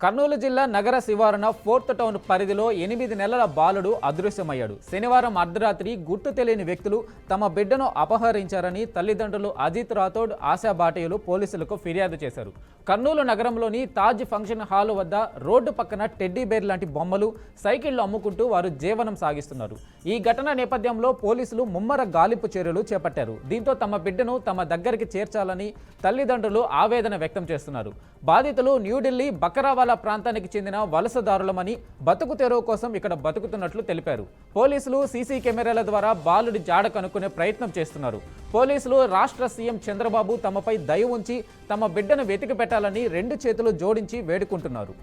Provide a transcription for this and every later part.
కర్నూలు జిల్లా నగర శివారున fourth town పరిధిలో 8 నెలల బాలుడు అదృశ్యమయ్యాడు. శనివారం అర్ధరాత్రి గుర్తు తెలియని వ్యక్తులు తమ బిడ్డను అపహరించారని తల్లిదండ్రులు అజిత్ రాథోడ్, ఆశా బాటేయులు పోలీసులకు ఫిర్యాదు చేశారు. కర్నూలు నగరంలోని తాజ్ ఫంక్షన్ హాల్ వద్ద రోడ్డు పక్కన టెడ్డీ బేర్ లాంటి బొమ్మలు, సైకిళ్లు అమ్ముకుంటూ వారు జీవనం సాగిస్తున్నారు. ఈ ఘటన నేపథ్యంలో పోలీసులు ముమ్మర గాలింపు చర్యలు చేపట్టారు. దీంతో తమ బిడ్డను తమ దగ్గరికి చేర్చాలని తల్లిదండ్రులు ఆవేదన వ్యక్తం చేస్తున్నారు. బాధితులు న్యూఢిల్లీ బకరావాలా ప్రాంతానికి చెందిన వలసదారులమని, బతుకు తెరువు కోసం ఇక్కడ బతుకుతున్నట్లు తెలిపారు. పోలీసులు సీసీ కెమెరాల ద్వారా బాలుడి జాడ కనుక్కునే ప్రయత్నం చేస్తున్నారు. పోలీసులు రాష్ట్ర సీఎం చంద్రబాబు తమపై దయ ఉంచి తమ బిడ్డను వెతికి పెట్టాలని 2 చేతులు జోడించి వేడుకుంటున్నారు.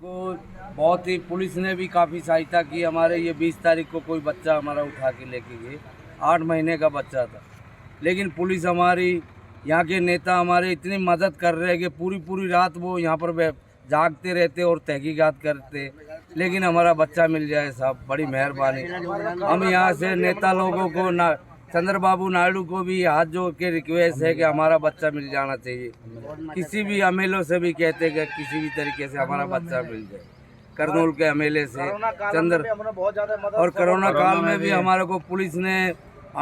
को बहुत ही पुलिस ने भी काफ़ी सहायता की। हमारे ये 20 तारीख को कोई बच्चा हमारा उठा के लेके गए, 8 महीने का बच्चा था। लेकिन पुलिस हमारी, यहाँ के नेता हमारे इतनी मदद कर रहे हैं कि पूरी रात वो यहाँ पर जागते रहते और तहकीकात करते, लेकिन हमारा बच्चा मिल जाए साहब, बड़ी मेहरबानी। हम यहाँ से नेता लोगों को चंद्रबाबू नायडू को भी हाथ जोड़ के रिक्वेस्ट है कि हमारा बच्चा मिल जाना चाहिए। किसी भी एमएलए से भी कहते हैं कि किसी भी तरीके से हमारा बच्चा मिल जाए। करनूल के एमएलए से और कोरोना काल में भी हमारे को पुलिस ने,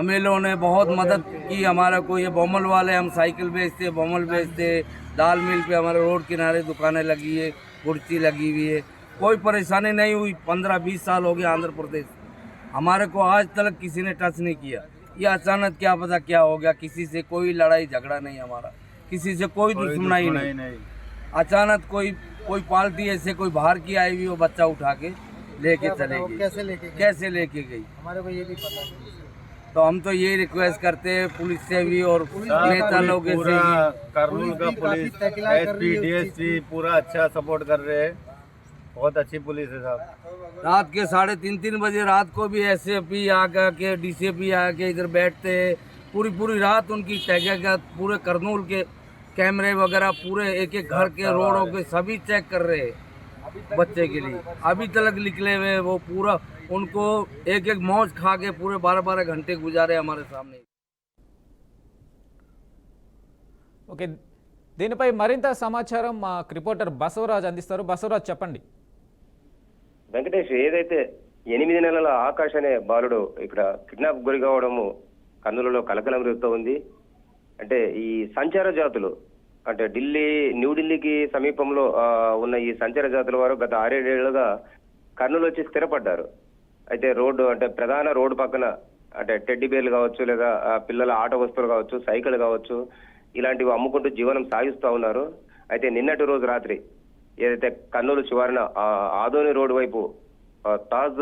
एमएलए ने बहुत मदद की हमारे को। ये बोमल वाले, हम साइकिल बेचते, बोमल बेचते, दाल मिल पे हमारे रोड किनारे दुकानें लगी है, कुर्सी लगी हुई है, कोई परेशानी नहीं हुई। 15-20 साल हो गया आंध्र प्रदेश, हमारे को आज तक किसी ने टच नहीं किया। ये अचानक क्या पता क्या हो गया, किसी से कोई लड़ाई झगड़ा नहीं, हमारा किसी से कोई दुश्मनी नहीं। अचानक कोई पार्टी ऐसे कोई बाहर की आई हुई, वो बच्चा उठा के लेके चले गई। कैसे लेके गई हमारे को ये भी पता नहीं। तो हम तो यही रिक्वेस्ट करते हैं पुलिस से भी और नेता लोगों से भी। कर्नूल का पुलिस, एसपी, डीएसपी पूरा अच्छा सपोर्ट कर रहे हैं, बहुत अच्छी पुलिस है साहब। रात के 3:30 बजे रात को भी एसएपी आके, डीसीपी आके इधर बैठते हैं। पूरी रात उनकी तहकीकात, पूरे करनूल के कैमरे वगैरह, पूरे एक घर के रोडों के सभी चेक कर रहे हैं बच्चे के लिए। अभी तक निकले हुए वो पूरा उनको एक मौज खा के पूरे 12 घंटे गुजारे हमारे सामने। ఓకే, దీనిపై మరింత సమాచారం మా రిపోర్టర్ బసవరాజ్ అందిస్తారు. బసవరాజ్ చెప్పండి. వెంకటేష్, ఏదైతే 8 నెలల ఆకాష్ అనే బాలుడు ఇక్కడ కిడ్నాప్ గురి కావడము కర్నూలులో కలకలం రేపుతూ ఉంది. అంటే ఈ సంచార జాతులు, అంటే న్యూఢిల్లీకి సమీపంలో ఉన్న ఈ సంచార జాతుల వారు గత 6-7 ఏళ్లుగా కర్నూలు వచ్చి స్థిరపడ్డారు. అయితే రోడ్డు, అంటే ప్రధాన రోడ్డు పక్కన, అంటే టెడ్డీ బేర్లు కావచ్చు, లేదా పిల్లల ఆట వస్తువులు కావచ్చు, సైకిల్ కావచ్చు, ఇలాంటివి అమ్ముకుంటూ జీవనం సాగిస్తూ ఉన్నారు. అయితే నిన్నటి రోజు రాత్రి ఏదైతే కర్నూలు శివారున ఆదోని రోడ్డు వైపు తాజ్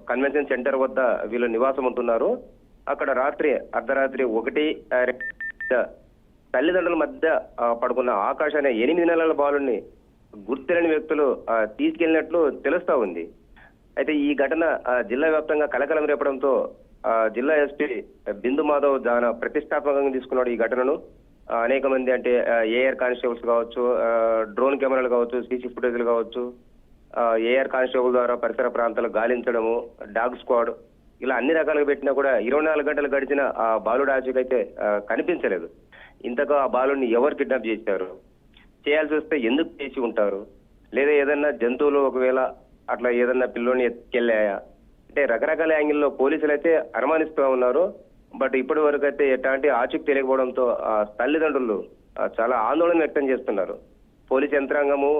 కన్వెన్షన్ సెంటర్ వద్ద వీళ్ళు నివాసం ఉంటున్నారు. అక్కడ అర్ధరాత్రి 1 తల్లిదండ్రుల మధ్య పడుకున్న ఆకాష్ అనే 8 నెలల బాలుని గుర్తులేని వ్యక్తులు తీసుకెళ్లినట్లు తెలుస్తా ఉంది. అయితే ఈ ఘటన జిల్లా వ్యాప్తంగా కలకలం రేపడంతో జిల్లా ఎస్పీ బిందు మాధవ్ చాలా ప్రతిష్టాత్మకంగా తీసుకున్నాడు ఈ ఘటనను. అనేక మంది, అంటే ఏఆర్ కానిస్టేబుల్స్ కావచ్చు, డ్రోన్ కెమెరాలు కావచ్చు, సీసీ ఫుటేజ్లు కావచ్చు, ఏఆర్ కానిస్టేబుల్ ద్వారా పరిసర ప్రాంతాలు గాలించడము, డాగ్ స్క్వాడ్, ఇలా అన్ని రకాలుగా పెట్టినా కూడా 24 గంటలు గడిచిన ఆ బాలుడు ఆచూకైతే కనిపించలేదు. ఇంతగా ఆ బాలుడిని ఎవరు కిడ్నాప్ చేశారు, చేయాల్సి వస్తే ఎందుకు చేసి ఉంటారు, లేదా ఏదన్నా జంతువులు ఒకవేళ అట్లా ఏదన్నా పిల్లోని ఎత్తుకెళ్ళాయా, అంటే రకరకాల యాంగిల్లో పోలీసులు అయితే అనుమానిస్తూ ఉన్నారు. బట్ ఇప్పటి వరకు అయితే ఎట్లాంటి ఆచూకీ తెలియకపోవడంతో తల్లిదండ్రులు చాలా ఆందోళన వ్యక్తం చేస్తున్నారు. పోలీస్ యంత్రాంగము,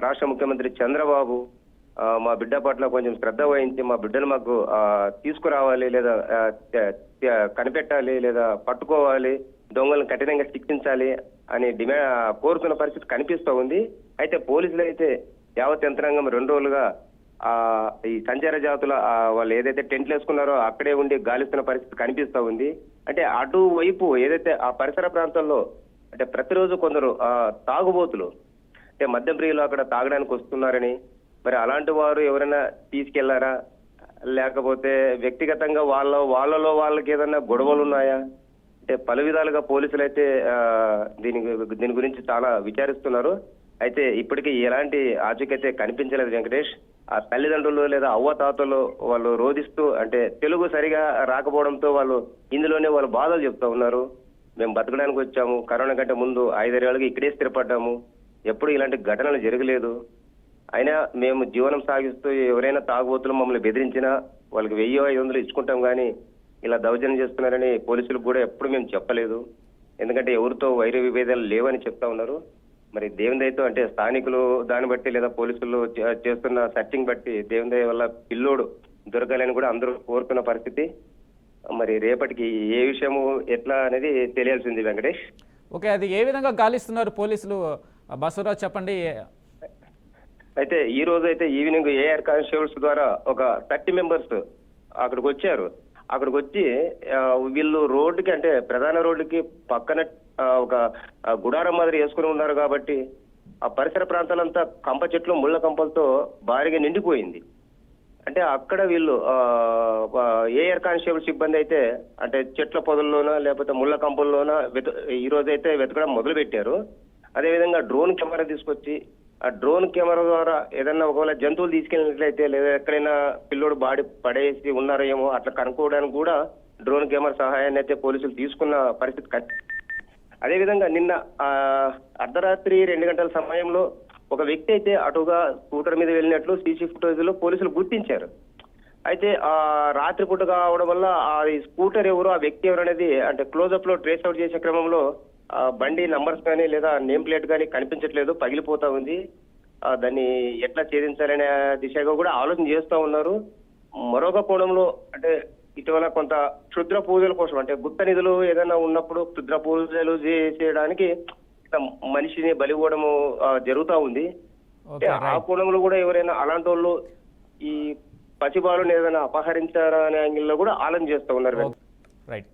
రాష్ట్ర ముఖ్యమంత్రి చంద్రబాబు మా బిడ్డ పట్ల కొంచెం శ్రద్ధ వహించి మా బిడ్డను మాకు తీసుకురావాలి, లేదా కనిపెట్టాలి, లేదా పట్టుకోవాలి, దొంగలను కఠినంగా శిక్షించాలి అని కోరుతున్న పరిస్థితి కనిపిస్తూ ఉంది. అయితే పోలీసులు అయితే యావత్ యంత్రాంగం 2 రోజులుగా ఈ సంచార జాతుల వాళ్ళు ఏదైతే టెంట్లు వేసుకున్నారో అక్కడే ఉండి గాలిస్తున్న పరిస్థితి కనిపిస్తూ ఉంది. అంటే అటువైపు ఏదైతే ఆ పరిసర ప్రాంతాల్లో, అంటే ప్రతిరోజు కొందరు తాగుబోతులు, అంటే మద్యం ప్రియులు అక్కడ తాగడానికి వస్తున్నారని, మరి అలాంటి వారు ఎవరైనా తీసుకెళ్లారా, లేకపోతే వ్యక్తిగతంగా వాళ్ళలో వాళ్ళకి ఏదైనా గొడవలు ఉన్నాయా, అంటే పలు విధాలుగా పోలీసులు అయితే దీని గురించి చాలా విచారిస్తున్నారు. అయితే ఇప్పటికీ ఎలాంటి ఆచూకైతే కనిపించలేదు వెంకటేష్. ఆ తల్లిదండ్రులు లేదా అవ్వతాతలు వాళ్ళు రోధిస్తూ అంటే తెలుగు సరిగా రాకపోవడంతో వాళ్ళు ఇందులోనే వాళ్ళు బాధలు చెప్తా ఉన్నారు. మేము బతకడానికి వచ్చాము, కరోనా కంటే ముందు 5-6 ఏళ్ళకి ఇక్కడే స్థిరపడ్డాము, ఎప్పుడు ఇలాంటి ఘటనలు జరగలేదు, అయినా మేము జీవనం సాగిస్తూ ఎవరైనా తాగుబోతులు మమ్మల్ని బెదిరించినా వాళ్ళకి 1000-500 ఇచ్చుకుంటాం, కానీ ఇలా దౌర్జన్యం చేస్తున్నారని పోలీసులకు కూడా ఎప్పుడు మేము చెప్పలేదు. ఎందుకంటే ఎవరితో వైర విభేదాలు లేవని చెప్తా ఉన్నారు. మరి దేవుని దయతో అంటే స్థానికులు దాన్ని బట్టి లేదా పోలీసులు చేస్తున్న సర్చింగ్ బట్టి దేవుని దయ వల్ల పిల్లోడు దొరకాలని కూడా అందరూ కోరుకున్న పరిస్థితి. మరి రేపటికి ఏ విషయము ఎట్లా అనేది తెలియాల్సింది వెంకటేష్. ఓకే, అది ఏ విధంగా గాలిస్తున్నారు పోలీసులు బసవరాజ్ చెప్పండి. అయితే ఈ రోజు అయితే ఈవినింగ్ ఏఆర్ కానిస్టేబుల్స్ ద్వారా ఒక 30 మెంబర్స్ అక్కడికి వచ్చారు. అక్కడికి వచ్చి వీళ్ళు రోడ్డుకి అంటే ప్రధాన రోడ్డుకి పక్కన ఒక గుడారం మాదిరి వేసుకుని ఉన్నారు కాబట్టి ఆ పరిసర ప్రాంతాలంతా కంప చెట్లు ముళ్ళ కంపలతో భారీగా నిండిపోయింది. అంటే అక్కడ వీళ్ళు ఏఆర్ కానిస్టేబుల్ సిబ్బంది అయితే అంటే చెట్ల పొదల్లోనా లేకపోతే ముళ్ళ కంపల్లోనా ఈ రోజు అయితే వెతకడం మొదలు పెట్టారు. అదేవిధంగా డ్రోన్ కెమెరా తీసుకొచ్చి ఆ డ్రోన్ కెమెరా ద్వారా ఏదన్నా ఒకవేళ జంతువులు తీసుకెళ్ళినట్లయితే లేదా ఎక్కడైనా పిల్లోడు బాడీ పడేసి ఉన్నారేమో అట్లా కనుక్కోవడానికి కూడా డ్రోన్ కెమెరా సహాయాన్ని అయితే పోలీసులు తీసుకున్న పరిస్థితి. అదేవిధంగా నిన్న అర్ధరాత్రి 2 గంటల సమయంలో ఒక వ్యక్తి అయితే అటుగా స్కూటర్ మీద వెళ్ళినట్లు సీసీ ఫుటేజ్ లో పోలీసులు గుర్తించారు. అయితే ఆ రాత్రిపూట కావడం వల్ల ఆ స్కూటర్ ఎవరు ఆ వ్యక్తి ఎవరు అనేది అంటే క్లోజప్ లో ట్రేస్ అవుట్ చేసే క్రమంలో బండి నంబర్స్ కానీ లేదా నేమ్ ప్లేట్ కానీ కనిపించట్లేదు, పగిలిపోతా ఉంది. దాన్ని ఎట్లా ఛేదించాలనే దిశగా కూడా ఆలోచన చేస్తూ ఉన్నారు. మరొక కోణంలో అంటే ఇటీవల కొంత క్షుద్ర పూజల కోసం అంటే గుప్త నిధులు ఏదైనా ఉన్నప్పుడు క్షుద్ర పూజలు చేయడానికి మనిషిని బలివ్వడము జరుగుతూ ఉంది. ఆ కోణంలో కూడా ఎవరైనా అలాంటి వాళ్ళు ఈ పసిబాలుని ఏదైనా అపహరించారా అనే యాంగిల్లో కూడా ఆలోచన చేస్తూ ఉన్నారు. రైట్.